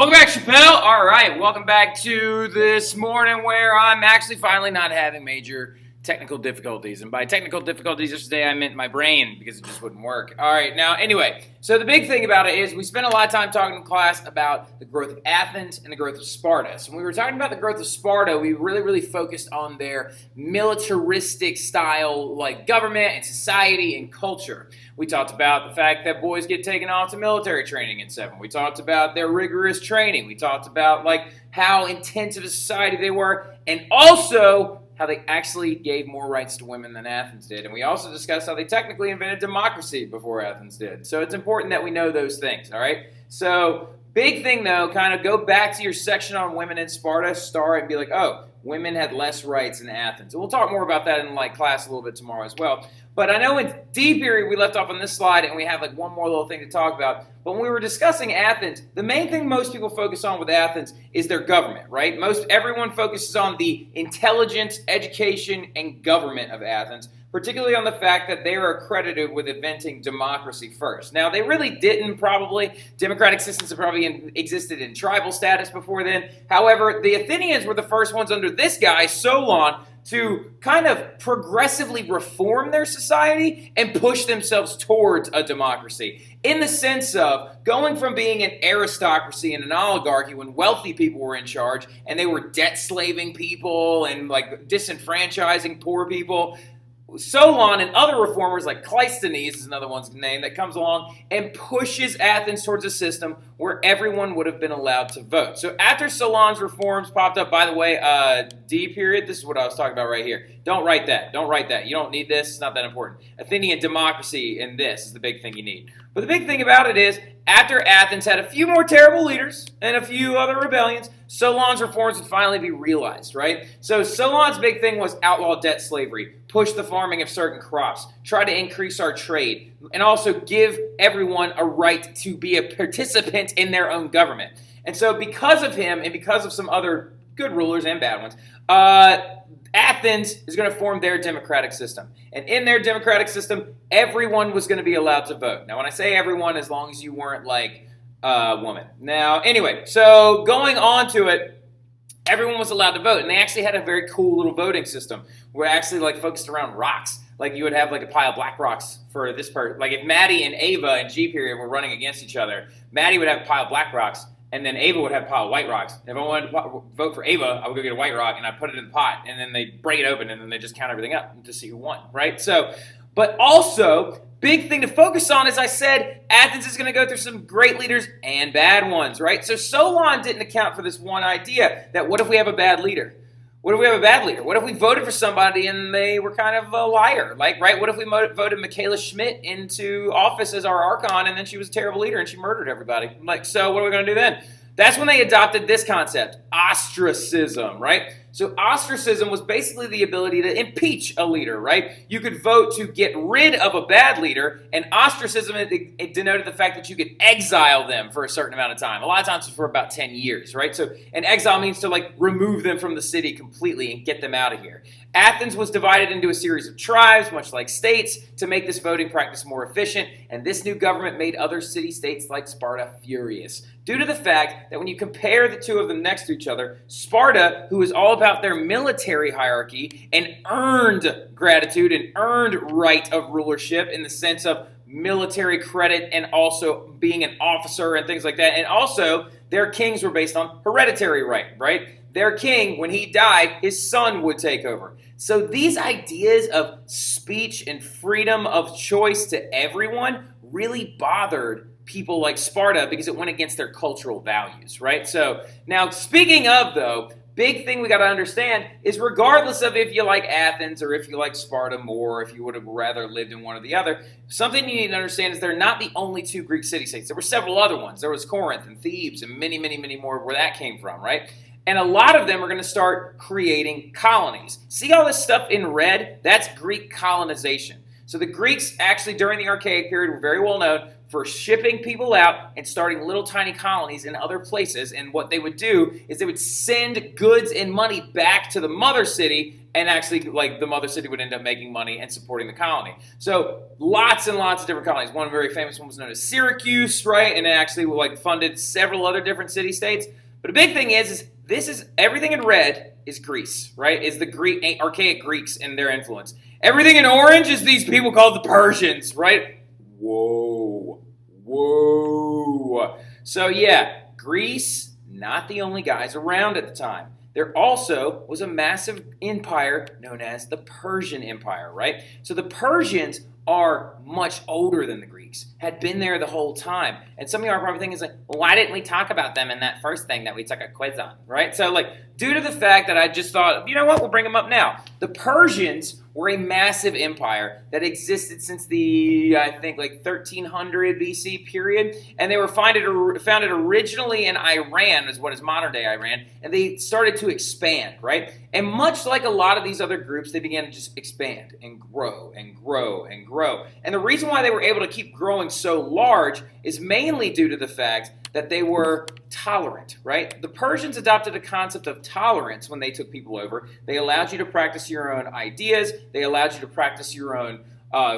Welcome back, Chappelle. All right, welcome back to this morning where I'm actually finally not having major technical difficulties. And by technical difficulties yesterday, I meant my brain because it just wouldn't work. All right, now, anyway, so the big thing about it is we spent a lot of time talking in class about the growth of Athens and the growth of Sparta. So when we were talking about the growth of Sparta, we really focused on their militaristic style, like government and society and culture. We talked about the fact that boys get taken off to military training in 7. We talked about their rigorous training. We talked about how intense of a society they were, and also how they actually gave more rights to women than Athens did. And we also discussed how they technically invented democracy before Athens did. So it's important that we know those things, all right? So big thing, though, kind of go back to your section on women in Sparta, start and be like, oh, women had less rights in Athens. And we'll talk more about that in class a little bit tomorrow as well. But I know in D period we left off on this slide and we have one more little thing to talk about. But when we were discussing Athens, the main thing most people focus on with Athens is their government, right? Everyone focuses on the intelligence, education, and government of Athens, particularly on the fact that they are accredited with inventing democracy first. Now, they really didn't probably. Democratic systems have probably existed in tribal status before then. However, the Athenians were the first ones under this guy, Solon, to kind of progressively reform their society and push themselves towards a democracy. In the sense of going from being an aristocracy and an oligarchy when wealthy people were in charge and they were debt-slaving people and disenfranchising poor people. Solon and other reformers like Cleisthenes is another one's name that comes along and pushes Athens towards a system where everyone would have been allowed to vote. So after Solon's reforms popped up, by the way, D period, this is what I was talking about right here. Don't write that. Don't write that. You don't need this. It's not that important. Athenian democracy and this is the big thing you need. But the big thing about it is after Athens had a few more terrible leaders and a few other rebellions, Solon's reforms would finally be realized, right? So Solon's big thing was outlaw debt slavery, push the farming of certain crops, try to increase our trade, and also give everyone a right to be a participant in their own government. And so because of him and because of some other good rulers and bad ones, Athens is going to form their democratic system. And in their democratic system, everyone was going to be allowed to vote. Now, when I say everyone, as long as you weren't a woman. Now, anyway, so going on to it, everyone was allowed to vote. And they actually had a very cool little voting system where it actually focused around rocks. You would have a pile of black rocks for this person. If Maddie and Ava in G period were running against each other, Maddie would have a pile of black rocks, and then Ava would have a pile of white rocks. If I wanted to vote for Ava, I would go get a white rock, and I'd put it in the pot, and then they'd break it open, and then they just count everything up to see who won, right? So, but also, big thing to focus on, as I said, Athens is going to go through some great leaders and bad ones, right? So Solon didn't account for this one idea that what if we have a bad leader? What if we have a bad leader? What if we voted for somebody and they were kind of a liar? Right? What if we voted Michaela Schmidt into office as our archon and then she was a terrible leader and she murdered everybody? So what are we going to do then? That's when they adopted this concept, ostracism, right? So ostracism was basically the ability to impeach a leader, right? You could vote to get rid of a bad leader, and ostracism, it denoted the fact that you could exile them for a certain amount of time. A lot of times for about 10 years, right? So an exile means to remove them from the city completely and get them out of here. Athens was divided into a series of tribes, much like states, to make this voting practice more efficient, and this new government made other city-states like Sparta furious, due to the fact that when you compare the two of them next to each other, Sparta, who is all about their military hierarchy and earned gratitude and earned right of rulership in the sense of military credit and also being an officer and things like that, and also their kings were based on hereditary right? Their king, when he died, his son would take over. So these ideas of speech and freedom of choice to everyone really bothered people like Sparta because it went against their cultural values, right? So now speaking of, though, big thing we got to understand is regardless of if you like Athens or if you like Sparta more, if you would have rather lived in one or the other, something you need to understand is they're not the only two Greek city-states. There were several other ones. There was Corinth and Thebes and many more where that came from, right? And a lot of them are going to start creating colonies. See all this stuff in red? That's Greek colonization. So the Greeks actually during the Archaic period were very well known for shipping people out and starting little tiny colonies in other places. And what they would do is they would send goods and money back to the mother city, and actually, like, the mother city would end up making money and supporting the colony. So lots and lots of different colonies. One very famous one was known as Syracuse, right? And it actually like funded several other different city-states. But a big thing is this is everything in red is Greece, right? Is the Greek archaic Greeks and their influence. Everything in orange is these people called the Persians, right? Whoa. So yeah, Greece, not the only guys around at the time. There also was a massive empire known as the Persian Empire, right? So the Persians are much older than the Greeks, had been there the whole time. And some of you are probably thinking, like, well, why didn't we talk about them in that first thing that we took a quiz on, right? So, like, due to the fact that I just thought, you know what, we'll bring them up now. The Persians were a massive empire that existed since the, I think, like 1300 BC period. And they were founded originally in Iran, is what is modern-day Iran. And they started to expand, right? And much like a lot of these other groups, they began to just expand and grow and grow and grow. And the reason why they were able to keep growing so large is mainly due to the fact that they were tolerant, right? The Persians adopted a concept of tolerance when they took people over. They allowed you to practice your own ideas. They allowed you to practice your own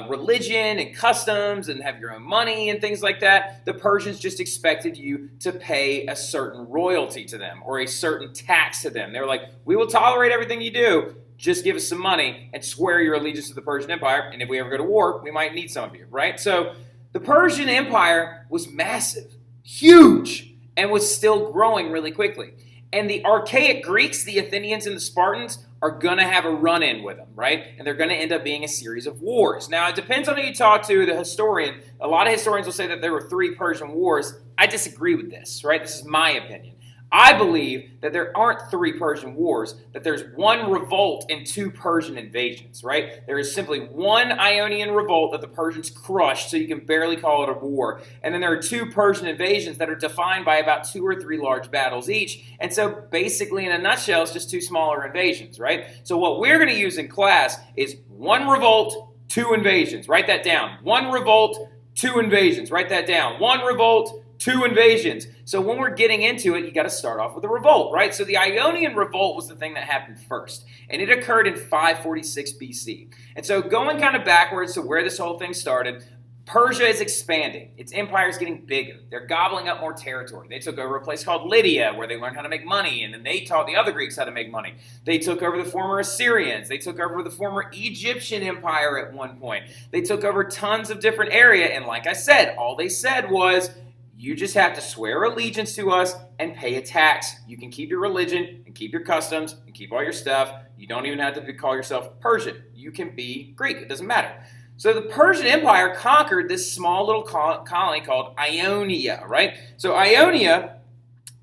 religion and customs and have your own money and things like that. The Persians just expected you to pay a certain royalty to them or a certain tax to them. They were like, we will tolerate everything you do. Just give us some money and swear your allegiance to the Persian Empire. And if we ever go to war, we might need some of you, right? So the Persian Empire was massive, huge, and was still growing really quickly. And the archaic Greeks, the Athenians and the Spartans, are going to have a run-in with them, right? And they're going to end up being a series of wars. Now, it depends on who you talk to, the historian. A lot of historians will say that there were 3 Persian wars. I disagree with this, right? This is my opinion. I believe that there aren't 3 Persian wars, that there's 1 revolt and 2 Persian invasions, right? There is simply 1 Ionian Revolt that the Persians crushed, so you can barely call it a war. And then there are 2 Persian invasions that are defined by about 2 or 3 large battles each. And so basically, in a nutshell, it's just 2 smaller invasions, right? So what we're going to use in class is 1 revolt, 2 invasions. Write that down. 1 revolt, 2 invasions. Write that down. 1 revolt, 2 invasions. So when we're getting into it, you got to start off with a revolt, right? So the Ionian Revolt was the thing that happened first, and it occurred in 546 BC. And so going kind of backwards to where this whole thing started, Persia is expanding. Its empire is getting bigger. They're gobbling up more territory. They took over a place called Lydia, where they learned how to make money, and then they taught the other Greeks how to make money. They took over the former Assyrians. They took over the former Egyptian empire at one point. They took over tons of different area, and like I said, all they said was, you just have to swear allegiance to us and pay a tax. You can keep your religion and keep your customs and keep all your stuff. You don't even have to call yourself Persian. You can be Greek. It doesn't matter. So the Persian Empire conquered this small little colony called Ionia, right? So Ionia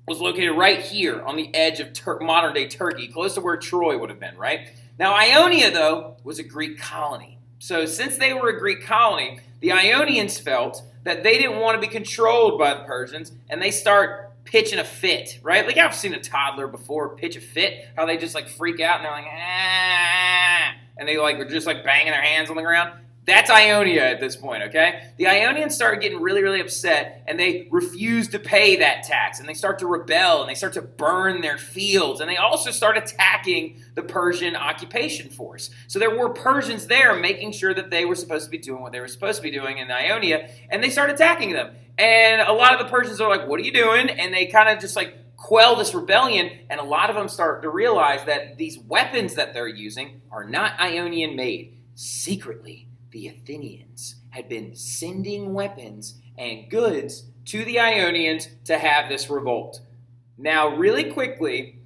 was located right here on the edge of modern-day Turkey, close to where Troy would have been, right? Now Ionia, though, was a Greek colony. So since they were a Greek colony, the Ionians felt that they didn't want to be controlled by the Persians, and they start pitching a fit, right? Like, I've seen a toddler before pitch a fit, how they just, like, freak out, and they're like, ah, and they, like, are just, like, banging their hands on the ground. That's Ionia at this point, okay? The Ionians started getting really, really upset, and they refused to pay that tax, and they start to rebel, and they start to burn their fields, and they also start attacking the Persian occupation force. So there were Persians there making sure that they were supposed to be doing what they were supposed to be doing in Ionia, and they start attacking them. And a lot of the Persians are like, what are you doing? And they kind of just like quell this rebellion, and a lot of them start to realize that these weapons that they're using are not Ionian made. Secretly, the Athenians had been sending weapons and goods to the Ionians to have this revolt. Now, really quickly,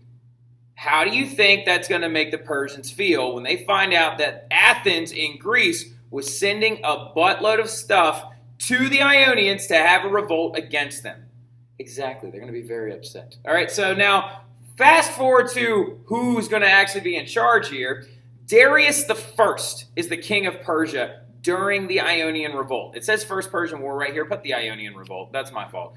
how do you think that's going to make the Persians feel when they find out that Athens in Greece was sending a buttload of stuff to the Ionians to have a revolt against them? Exactly, they're going to be very upset. All right, so now fast forward to who's going to actually be in charge here. Darius the First is the king of Persia during the Ionian Revolt. It says First Persian War right here. Put the Ionian Revolt. That's my fault.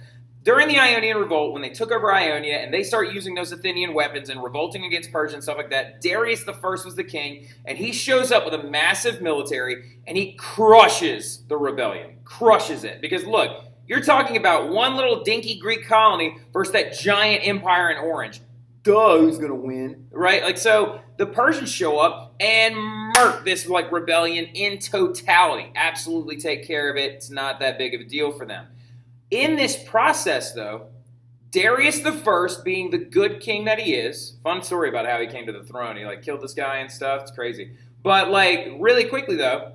during the Ionian Revolt, when they took over Ionia and they start using those Athenian weapons and revolting against Persia and stuff like that, Darius the First was the king, and he shows up with a massive military, and he crushes the rebellion. Crushes it. Because look, you're talking about one little dinky Greek colony versus that giant empire in orange. Duh, who's going to win? Right? Like, so the Persians show up and murk this, like, rebellion in totality. Absolutely take care of it. It's not that big of a deal for them. In this process, though, Darius the First, being the good king that he is, fun story about how he came to the throne. He, like, killed this guy and stuff. It's crazy. But, like, really quickly, though,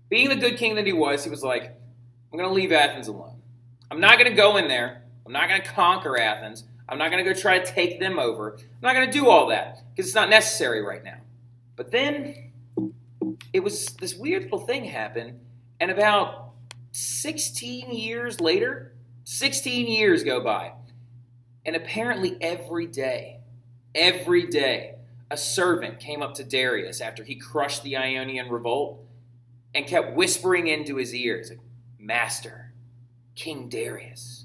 being the good king that he was like, I'm going to leave Athens alone. I'm not going to go in there. I'm not going to conquer Athens. I'm not going to go try to take them over. I'm not going to do all that because it's not necessary right now. But then it was this weird little thing happened, and about 16 years later, 16 years go by, and apparently every day, a servant came up to Darius after he crushed the Ionian Revolt and kept whispering into his ears, Master, King Darius,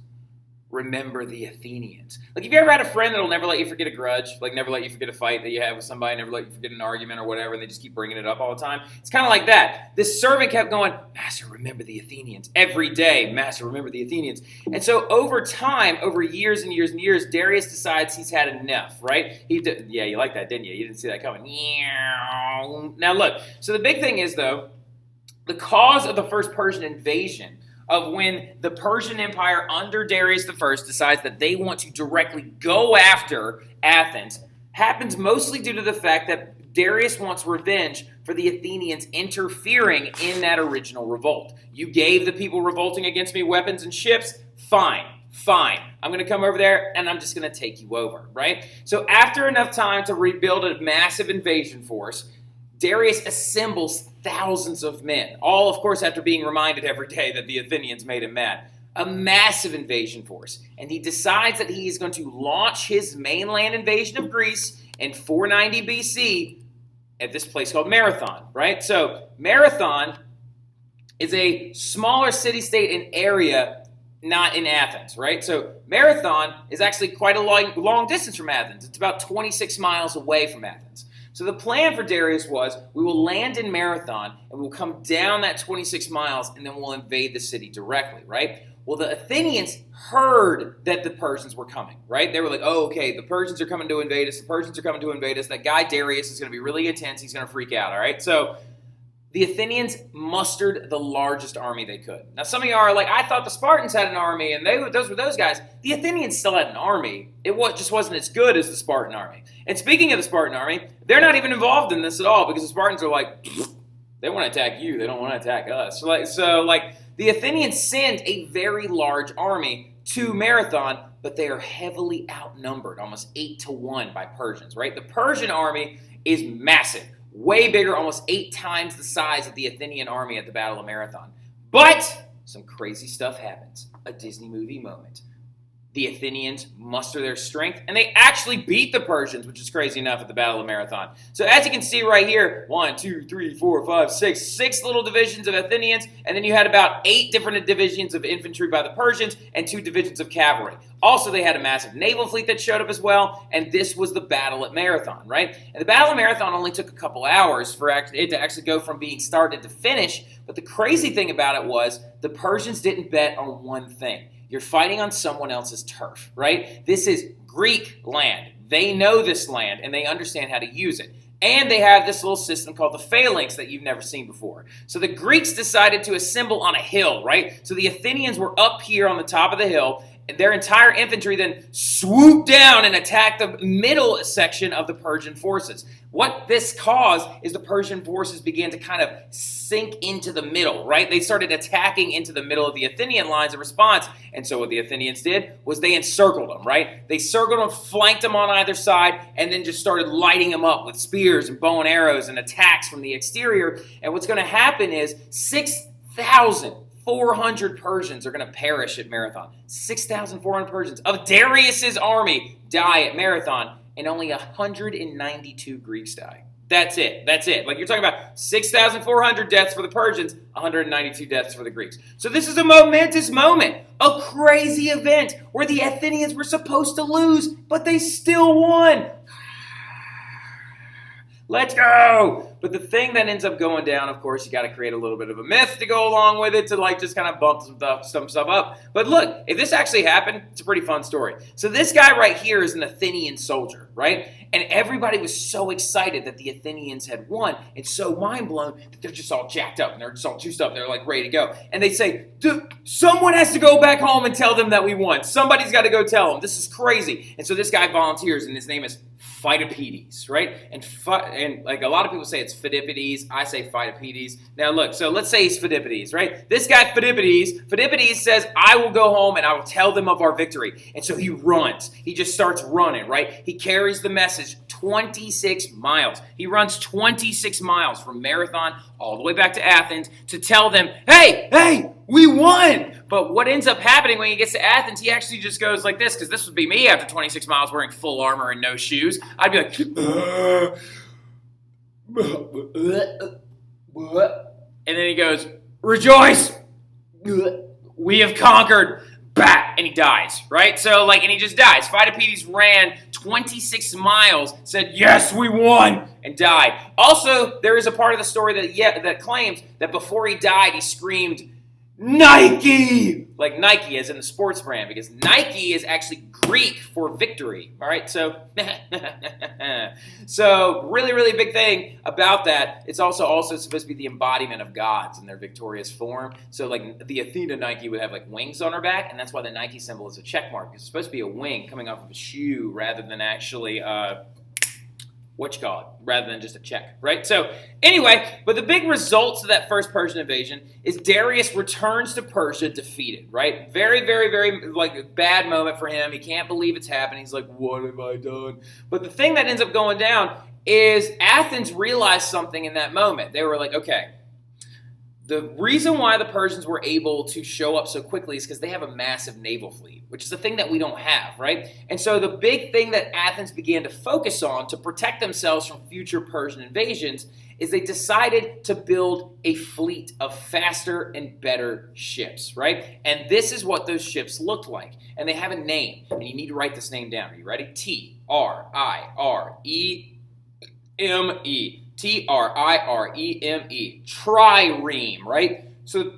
remember the Athenians. Like, have you ever had a friend that'll never let you forget a grudge? Like, never let you forget a fight that you had with somebody, never let you forget an argument or whatever, and they just keep bringing it up all the time? It's kind of like that. This servant kept going, Master, remember the Athenians. Every day, Master, remember the Athenians. And so over time, over years and years and years, Darius decides he's had enough, right? Yeah, you like that, didn't you? You didn't see that coming. Now, look, so the big thing is, though, the cause of the first Persian invasion of when the Persian Empire under Darius the First decides that they want to directly go after Athens happens mostly due to the fact that Darius wants revenge for the Athenians interfering in that original revolt. You gave the people revolting against me weapons and ships? Fine. I'm going to come over there and I'm just going to take you over, right? So after enough time to rebuild a massive invasion force, Darius assembles thousands of men, all, of course, after being reminded every day that the Athenians made him mad. A massive invasion force. And he decides that he is going to launch his mainland invasion of Greece in 490 BC at this place called Marathon, right? So Marathon is a smaller city-state in area, not in Athens, right? So Marathon is actually quite a long distance from Athens. It's about 26 miles away from Athens. So the plan for Darius was, we will land in Marathon, and we'll come down that 26 miles, and then we'll invade the city directly, right? Well, the Athenians heard that the Persians were coming, right? They were like, oh, okay, the Persians are coming to invade us. That guy Darius is going to be really intense. He's going to freak out, all right? So the Athenians mustered the largest army they could. Now, some of you are like, I thought the Spartans had an army, and those were those guys. The Athenians still had an army. It just wasn't as good as the Spartan army. And speaking of the Spartan army, they're not even involved in this at all because the Spartans are like, they want to attack you. They don't want to attack us. So the Athenians send a very large army to Marathon, but they are heavily outnumbered, almost 8-1 by Persians, right? The Persian army is massive. Way bigger, almost 8 times the size of the Athenian army at the Battle of Marathon. But some crazy stuff happens. A Disney movie moment. The Athenians muster their strength, and they actually beat the Persians, which is crazy enough at the Battle of Marathon. So as you can see right here, 1, 2, 3, 4, 5, 6 little divisions of Athenians, and then you had about 8 different divisions of infantry by the Persians and 2 divisions of cavalry. Also, they had a massive naval fleet that showed up as well, and this was the Battle at Marathon, right? And the Battle of Marathon only took a couple hours for it to actually go from being started to finish, but the crazy thing about it was the Persians didn't bet on one thing. You're fighting on someone else's turf, right? This is Greek land. They know this land, and they understand how to use it. And they have this little system called the phalanx that you've never seen before. So the Greeks decided to assemble on a hill, right? So the Athenians were up here on the top of the hill, and their entire infantry then swooped down and attacked the middle section of the Persian forces. What this caused is the Persian forces began to kind of sink into the middle, right? They started attacking into the middle of the Athenian lines in response. And so what the Athenians did was they encircled them, right? They circled them, flanked them on either side, and then just started lighting them up with spears and bow and arrows and attacks from the exterior. And what's going to happen is 6,400 Persians are going to perish at Marathon. 6,400 Persians of Darius's army die at Marathon, and only 192 Greeks die. That's it. Like you're talking about 6,400 deaths for the Persians, 192 deaths for the Greeks. So this is a momentous moment, a crazy event where the Athenians were supposed to lose, but they still won. Let's go! But the thing that ends up going down, of course, you got to create a little bit of a myth to go along with it to like just kind of bump some stuff up. But look, if this actually happened, it's a pretty fun story. So this guy right here is an Athenian soldier, right? And everybody was so excited that the Athenians had won and so mind blown that they're just all jacked up and they're just all juiced up and they're like ready to go. And they say, dude, someone has to go back home and tell them that we won. Somebody's got to go tell them. This is crazy. And so this guy volunteers and his name is Phytopedes, right? And like a lot of people say it's Pheidippides. I say Phytopedes. Now look, so let's say he's Pheidippides, right? This guy Pheidippides says, I will go home and I will tell them of our victory. And so he runs. He just starts running, right? He carries the message 26 miles. He runs 26 miles from Marathon all the way back to Athens to tell them, hey, we won. But what ends up happening when he gets to Athens, he actually just goes like this, because this would be me after 26 miles wearing full armor and no shoes. I'd be like, and then he goes, rejoice, we have conquered, bah, and he dies, right? So like, and he just dies. Phytopedes ran 26 miles, said, yes, we won, and died. Also, there is a part of the story that claims that before he died, he screamed, Nike! Like Nike as in the sports brand, because Nike is actually Greek for victory. All right, so really, really big thing about that. It's also supposed to be the embodiment of gods in their victorious form. So like the Athena Nike would have like wings on her back, and that's why the Nike symbol is a check mark. It's supposed to be a wing coming off of a shoe rather than actually rather than just a check, right? So anyway, but the big results of that first Persian invasion is Darius returns to Persia defeated, right? Very, very, very like a bad moment for him. He can't believe it's happening. He's like, what have I done? But the thing that ends up going down is Athens realized something in that moment. They were like, okay, the reason why the Persians were able to show up so quickly is because they have a massive naval fleet, which is a thing that we don't have, right? And so the big thing that Athens began to focus on to protect themselves from future Persian invasions is they decided to build a fleet of faster and better ships, right? And this is what those ships looked like. And they have a name, and you need to write this name down. Are you ready? Trireme. Trireme. Trireme, right? So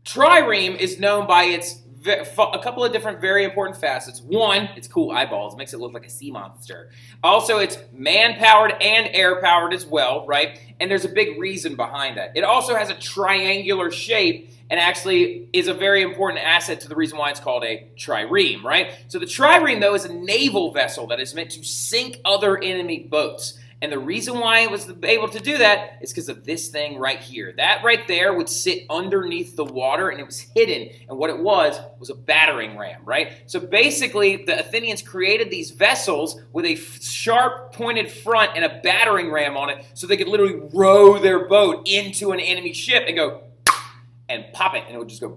Trireme is known by its a couple of different very important facets. One, it's cool eyeballs. It makes it look like a sea monster. Also, it's man-powered and air-powered as well, right? And there's a big reason behind that. It also has a triangular shape and actually is a very important asset to the reason why it's called a trireme, right? So the trireme, though, is a naval vessel that is meant to sink other enemy boats. And the reason why it was able to do that is because of this thing right here. That right there would sit underneath the water, and it was hidden. And what it was a battering ram, right? So basically, the Athenians created these vessels with a sharp pointed front and a battering ram on it so they could literally row their boat into an enemy ship and go and pop it, and it would just go,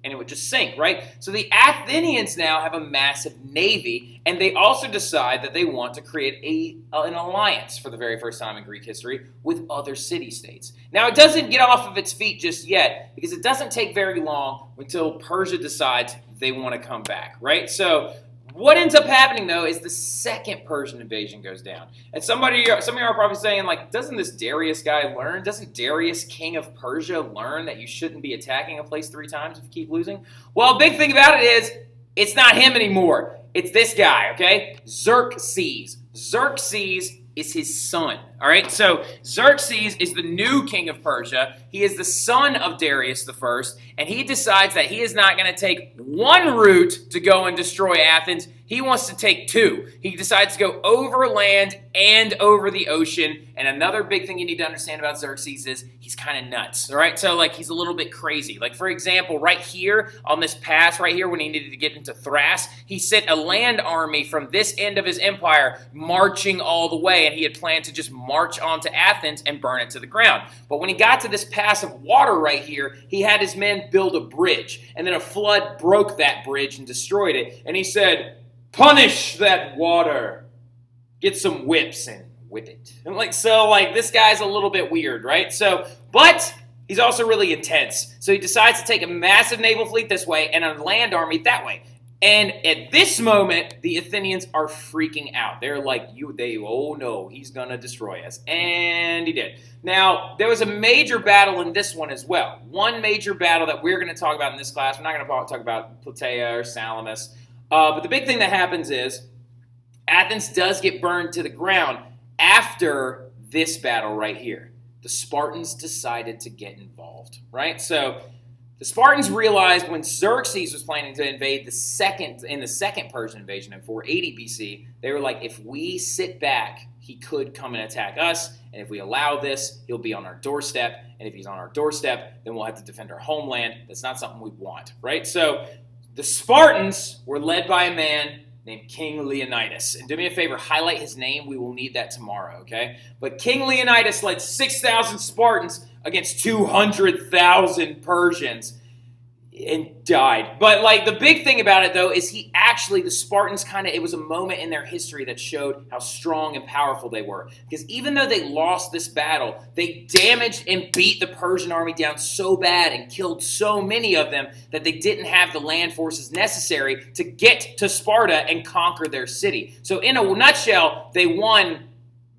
and it would just sink, right? So the Athenians now have a massive navy, and they also decide that they want to create an alliance for the very first time in Greek history with other city-states. Now, it doesn't get off of its feet just yet, because it doesn't take very long until Persia decides they want to come back, right? So what ends up happening, though, is the second Persian invasion goes down. And some of you are probably saying, like, doesn't this Darius guy learn? Doesn't Darius, king of Persia, learn that you shouldn't be attacking a place 3 times if you keep losing? Well, a big thing about it is it's not him anymore. It's this guy, okay? Xerxes. Xerxes is his son, all right? So Xerxes is the new king of Persia. He is the son of Darius the First, and he decides that he is not going to take one route to go and destroy Athens. He wants to take 2. He decides to go over land and over the ocean. And another big thing you need to understand about Xerxes is he's kind of nuts, all right? So, like, he's a little bit crazy. Like, for example, right here on this pass right here when he needed to get into Thrace, he sent a land army from this end of his empire marching all the way, and he had planned to just march onto Athens and burn it to the ground. But when he got to this pass of water right here, he had his men build a bridge, and then a flood broke that bridge and destroyed it. And he said, punish that water. Get some whips and with it. And this guy's a little bit weird, right? But he's also really intense. So he decides to take a massive naval fleet this way and a land army that way. And at this moment, the Athenians are freaking out. They're like, oh no, he's going to destroy us. And he did. Now, there was a major battle in this one as well. One major battle that we're going to talk about in this class. We're not going to talk about Plataea or Salamis. But the big thing that happens is Athens does get burned to the ground after this battle right here. The Spartans decided to get involved, right? So the Spartans realized when Xerxes was planning to invade in the second Persian invasion in 480 BC, they were like, if we sit back, he could come and attack us, and if we allow this, he'll be on our doorstep, and if he's on our doorstep, then we'll have to defend our homeland. That's not something we want, right? So the Spartans were led by a man named King Leonidas. And do me a favor, highlight his name. We will need that tomorrow, okay? But King Leonidas led 6,000 Spartans against 200,000 Persians and died. But the big thing about it though is the Spartans it was a moment in their history that showed how strong and powerful they were. Because even though they lost this battle, they damaged and beat the Persian army down so bad and killed so many of them that they didn't have the land forces necessary to get to Sparta and conquer their city. So in a nutshell, they won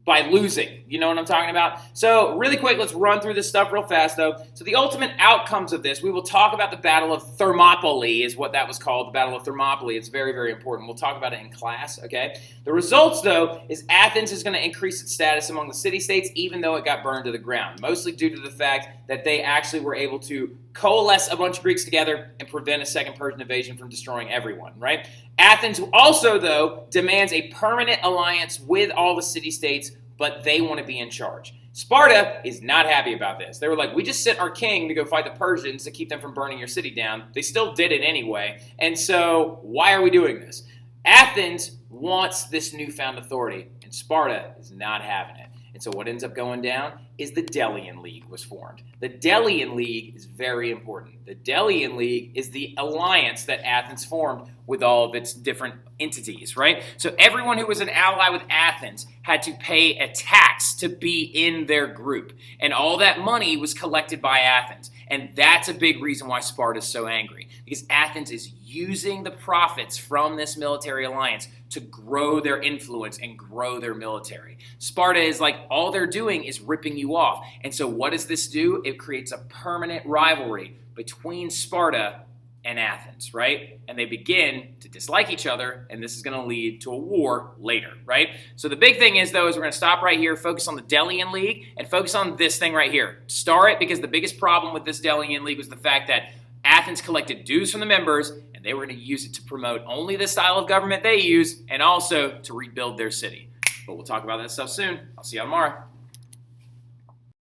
by losing. You know what I'm talking about? So really quick, let's run through this stuff real fast though. So the ultimate outcomes of this, we will talk about the Battle of Thermopylae is what that was called, the Battle of Thermopylae. It's very, very important. We'll talk about it in class, okay? The results though is Athens is going to increase its status among the city-states even though it got burned to the ground, mostly due to the fact that they actually were able to coalesce a bunch of Greeks together and prevent a second Persian invasion from destroying everyone, right? Athens also, though, demands a permanent alliance with all the city-states, but they want to be in charge. Sparta is not happy about this. They were like, we just sent our king to go fight the Persians to keep them from burning your city down. They still did it anyway, and so why are we doing this? Athens wants this newfound authority, and Sparta is not having it. And so what ends up going down is the Delian League was formed. The Delian League is very important. The Delian League is the alliance that Athens formed with all of its different entities, right? So everyone who was an ally with Athens had to pay a tax to be in their group. And all that money was collected by Athens. And that's a big reason why Sparta is so angry. Because Athens is using the profits from this military alliance to grow their influence and grow their military. Sparta is like, all they're doing is ripping you off. And so what does this do? It creates a permanent rivalry between Sparta and Athens, right? And they begin to dislike each other, and this is going to lead to a war later, right? So the big thing is, though, is we're going to stop right here, focus on the Delian League, and focus on this thing right here. Star it, because the biggest problem with this Delian League was the fact that Athens collected dues from the members, and they were going to use it to promote only the style of government they use, and also to rebuild their city. But we'll talk about that stuff soon. I'll see you tomorrow.